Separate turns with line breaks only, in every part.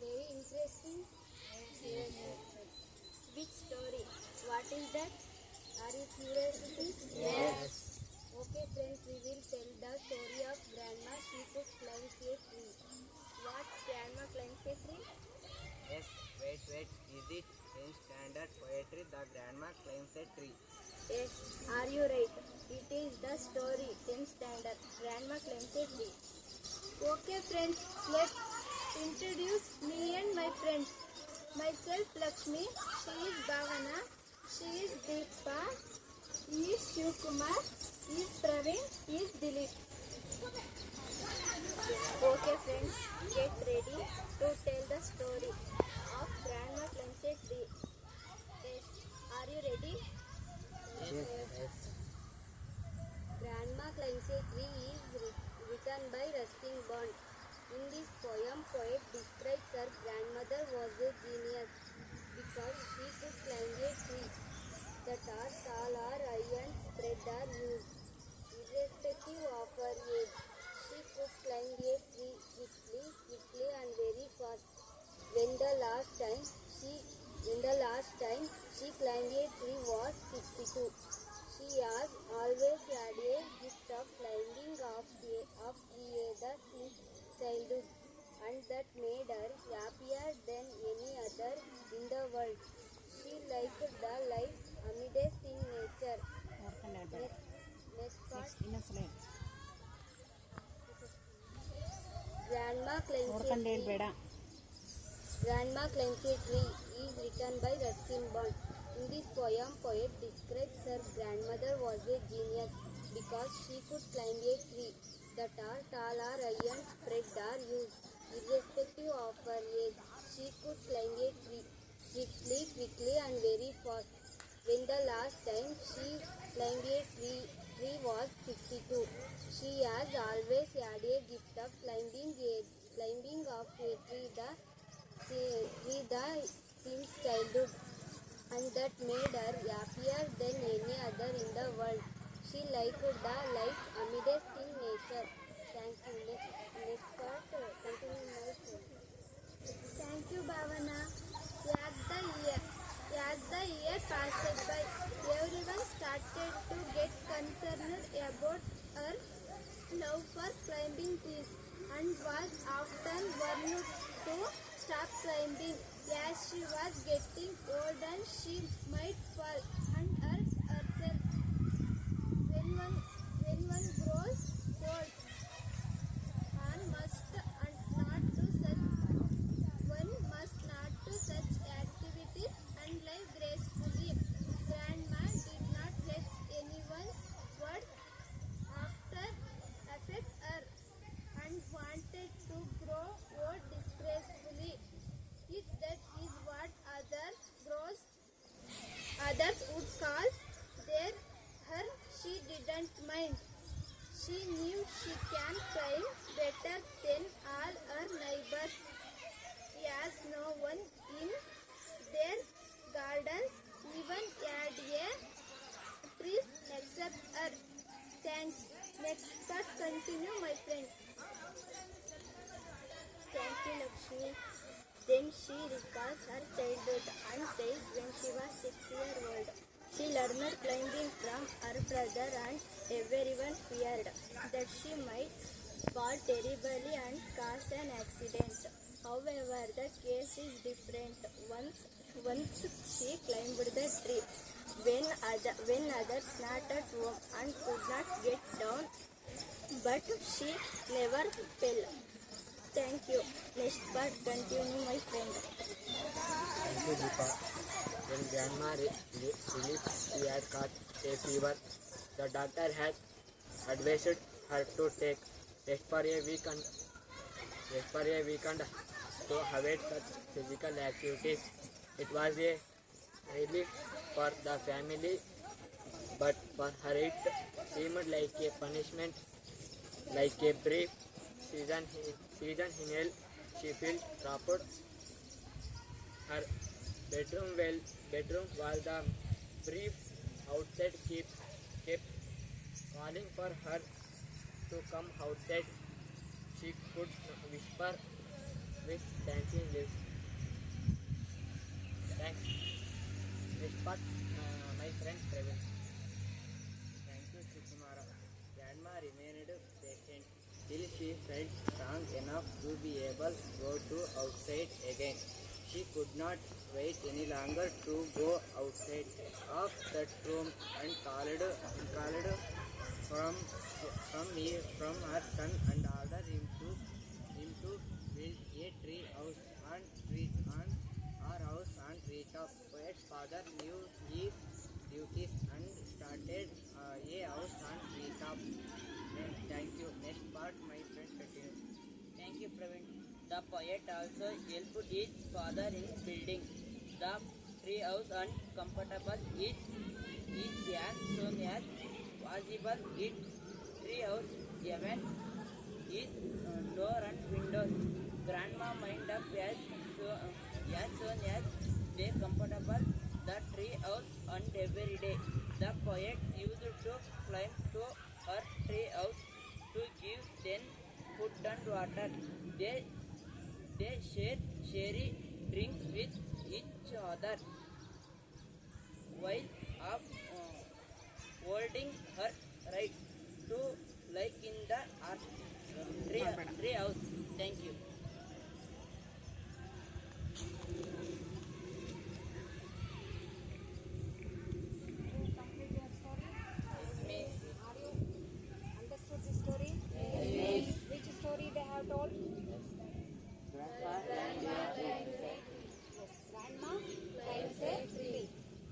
Very interesting. Which story? What is that? Are you curious? Okay, friends, we will tell the story of Grandma. She could climb a tree. What Grandma climbs a tree?
Yes, wait. Is it 10th standard poetry? The grandma climbs a tree.
Yes, are you right? It is the story 10th standard. Grandma climbs a tree. Okay, friends, let's introduce me and my friends. Myself Lakshmi, she is Bhavana, she is Deepa, he is Shivkumar, he is Praveen, he is Dilip. Okay, friends, get ready to tell the story of Grandma climbs a tree. Yes, are you ready?
Yes.
Grandma climbs a tree is written by Ruskin Bond. In this poem, poet describes her grandmother was a genius because she could climb a tree. The tall or high and spread are used. Irrespective of her age, she could climb a tree quickly and very fast. When the last time she climbed a tree was 62. She has always had a gift of climbing of tree since childhood, and that made her happier than any other in the world. She liked the life amidst in nature. Next part. Grandma climbs a tree. Grandma climbs a tree is written by Ruskin Bond. In this poem, poet describes her grandmother was a genius because she could climb a tree. The tall or high and spread are used. Irrespective of her age, she could climb a tree swiftly, quickly and very fast. When the last time she climbed a tree was 62. She has always had a gift of climbing of a tree since childhood, and that made her happier than any other in the world. She liked the life amidst in nature. Thank you. Next part, continue my story. Thank you, Bhavana. As the year passed by, everyone started to get concerned about her love for climbing trees and was often warned to stop climbing as she was getting old and she might fall and hurt herself. When one grows old, one must not do such activities and live gracefully. Grandma did not let anyone's words after affect her and wanted to grow old disgracefully. If that is what others would call their her, she didn't mind. She knew she can climb better than all her neighbors, as no one in their gardens even had a tree except her. Thanks. Next part continue, my friend. Thank you, Lakshmi. Then she recalls her childhood and says when she was 6 years old, she learned climbing from her brother and everyone feared that she might fall terribly and cause an accident. However, the case is different. Once she climbed the tree when others not at home and could not get down, but she never fell. Thank you. Next part continue, my friend.
Thank you, Deepa. When grandma relieved she had caught a fever, the doctor had advised her to take rest for a weekend to avoid such physical activities. It was a relief for the family, but for her it seemed like a punishment, like a brief season in hell. She felt trapped. Her bedroom was the brief outside kept calling for her to come outside. She could whisper with dancing leaves. Thanks. Next part, my friend Praveen.
Thank you, Sukumara. Grandma remained patient till she felt strong enough to be able to go to outside again. She could not wait any longer to go outside of that room and called from her son and ordered him to build a tree house on our house on treetop. Poet's father knew his duties and started a house on treetop. Thank you. Next part, my friend continue.
Thank you, Praveen. The poet also helped his father in building the tree house and comfortable is as soon as possible. It tree house even is door and windows. Grandma mind up as soon as they comfortable the tree house and every day. The poet used to climb to her tree house to give them food and water. They share drinks with each other while of holding her right to like in the tree house. Thank you.
Complete your story?
Miss.
Are you understood the story? Yes. Which story they have told? Yes. Grandma climbs a tree.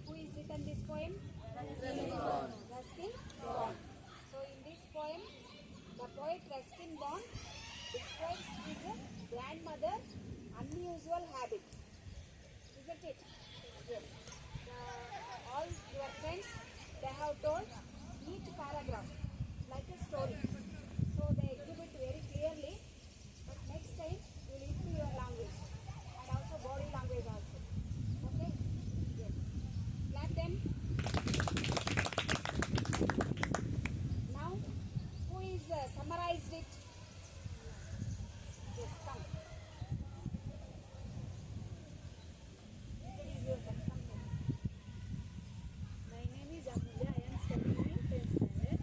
Who is written this poem? Ruskin Bond. So in this poem, the poet Ruskin Bond describes his grandmother unusual habit. Isn't it? Yes. All your friends, they have told each paragraph like a story. So they exhibit very clearly. But next time, you will improve your language and also body language also. Okay? Yes. Clap them. Now, who is summarized it? Yes, come. Introduce yourself. Come here.
My name is Amulya. I am studying in 10th standard.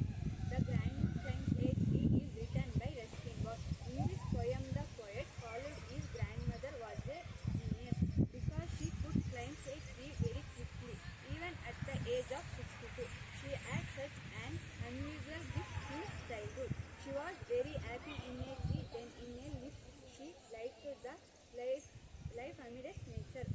The Grand Climbs a Tree is written by Ruskin Bond. In this poem, the poet followed his grandmother was a genius because she could climb a tree very quickly, even at the age of 62. She had such an unusual gift since childhood. She was very happy in a tree than in a lift. She liked the life amidst nature.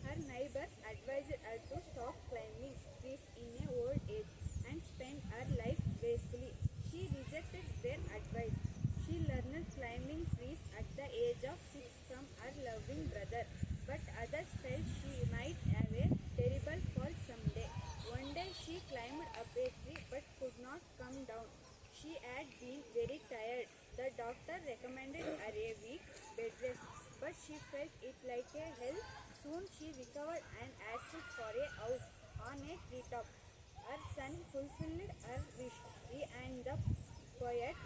Her neighbors advised her to stop climbing trees in a old age and spend her life gracefully. She rejected their advice. She learned climbing trees at the age of 6 from her loving brother, but others felt she might have a terrible fall someday. One day she climbed up a tree but could not come down. She had been very tired. The doctor recommended her a week bed rest, but she felt it like a hell. Soon she recovered and asked for a house on a treetop. Her son fulfilled her wish. He and the poet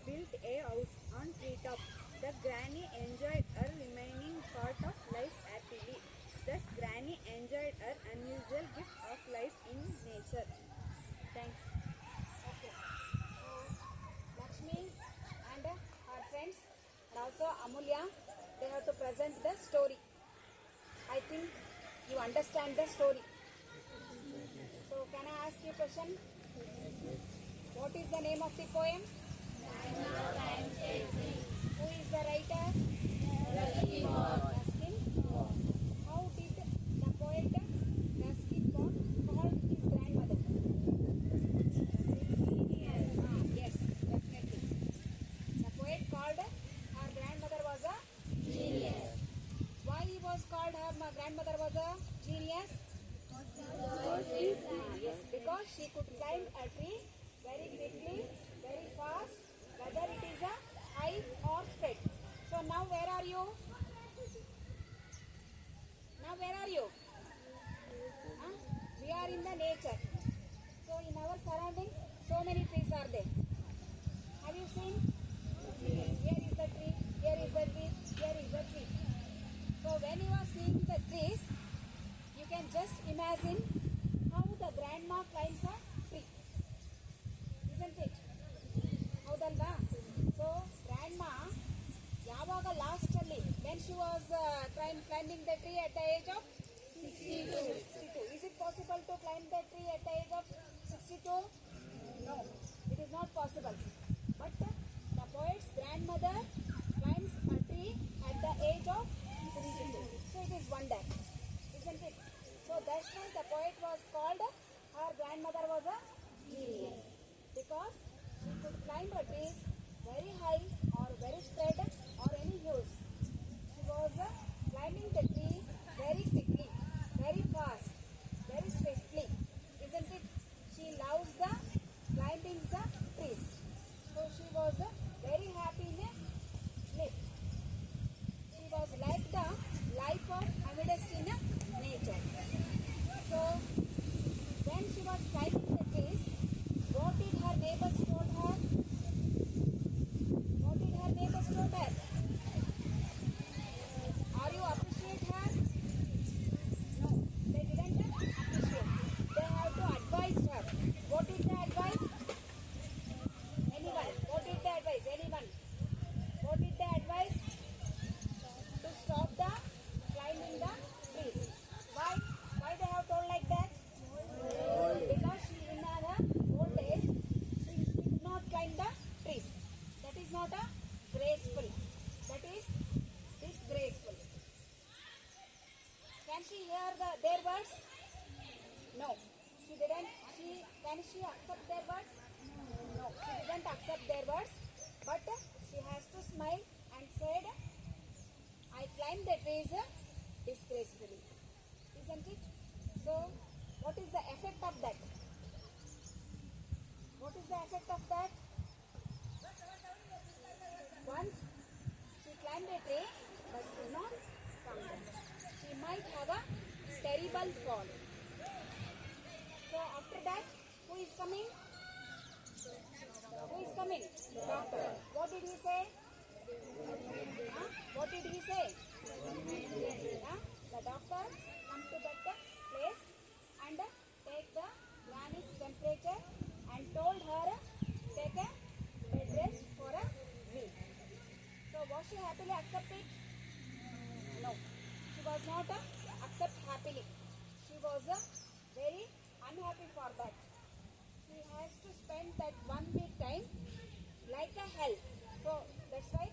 built a house on treetop. The granny enjoyed her remaining part of life happily. Thus, Granny enjoyed her unusual gift of life in nature. Thanks.
Okay. So, Lakshmi and her friends and also Amulya, they have to present the story. I think you understand the story. So, can I ask you a question? What is the name of the poem? Who is the writer? Ruskin. How did the poet Ruskin call his grandmother? Yes, definitely. The poet called her grandmother was a genius. Why he was called her grandmother was a genius? Yes, because she could climb a tree very quickly, very fast, whether it is a high or straight. So now where are you? Now where are you? Huh? We are in the nature. So in our surroundings, so many trees are there. Have you seen? Yes. Here is the tree, here is the tree, here is the tree. when you are seeing the trees, you can just imagine how the grandma climbs a tree, isn't it? ಹೌದಲ್ವಾ? So grandma ಯಾವಾಗ last ಅಲ್ಲಿ when she was climbing the tree at the age of 62. Is it possible to climb the tree at the age of 62? No, it is not possible. But the poet's grandmother climbs a tree at the age of 62. So it is wonder, isn't it? So that's why the poet was called, her grandmother was a genius, because she could climb a trees very high or very spread or any hills. She was climbing the tree very quickly, very fast, very swiftly, isn't it? She loves the climbing the trees. So she was very happy in a life. She was like the life of amidst in nature. So when she was climbing the trees, what did her neighbors told her? What did her neighbors told her? Are you appreciate her? No, they didn't appreciate. They have to advise her. What did they advise? Anyone? What did they advise? Anyone? What did they advise? To stop the climbing the trees. Why? Why they have told like that? Because she in her old age, she did not climb the trees. That is not a graceful. That is disgraceful. Can she hear their words? No, she didn't. Can she accept their words? No, she didn't accept their words. But she has to smile and said, I climbed the trees disgracefully. Isn't it? So, what is the effect of that? What is the effect of that? Once she climbed a tree but could not come down. She might have a terrible fall. So after that, who is coming? Who is coming? The doctor. What did he say? Huh? What did he say? Huh? The doctor come to that place and take the granny's temperature and told her take a bed rest for a week. So was she happily accepted? No, she was not accept happily. She was very unhappy for that. She has to spend that 1 week time like a hell. So that's why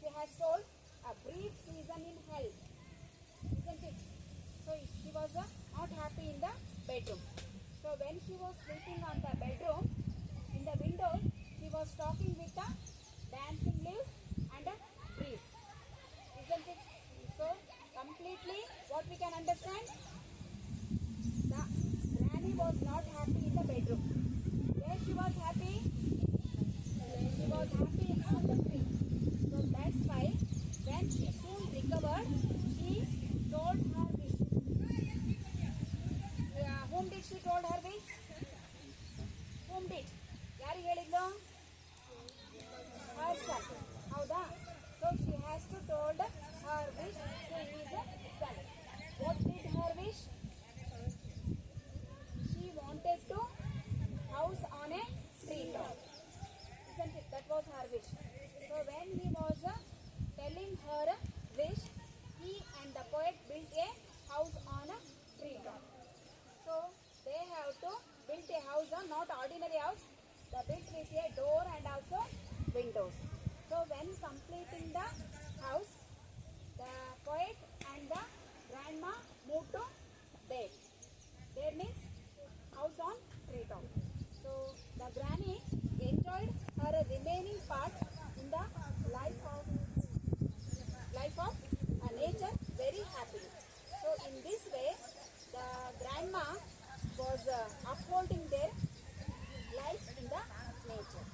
she has told a brief season in hell, isn't it? So she was not happy in the bedroom. So when she was sleeping on the bedroom, in the window, she was talking with the dancing leaves and a breeze, isn't it? So completely what we can understand, the granny was not happy in the bedroom. Where she was happy? She was happy on the tree. So that's why when she soon recovered, she told her wish. Whom did she told her wish? Whom did? ಯಾರಿಗೆ ಹೇಳಿದ್ಲು? Her son. ಹೌದಾ? So she has to told her wish to his son. What did her wish? She wanted to house on a tree top. Isn't it? That was her wish. So when he was telling her wish, he and the poet built a house on a tree top. So they have to build a house, not ordinary house. They built with a door and also windows. So when completing the house, the poet and the grandma moved to there. There means house on tree top. So the granny enjoyed her remaining part in the life of nature very happily. So in this way, the grandma was upholding their life in the nature.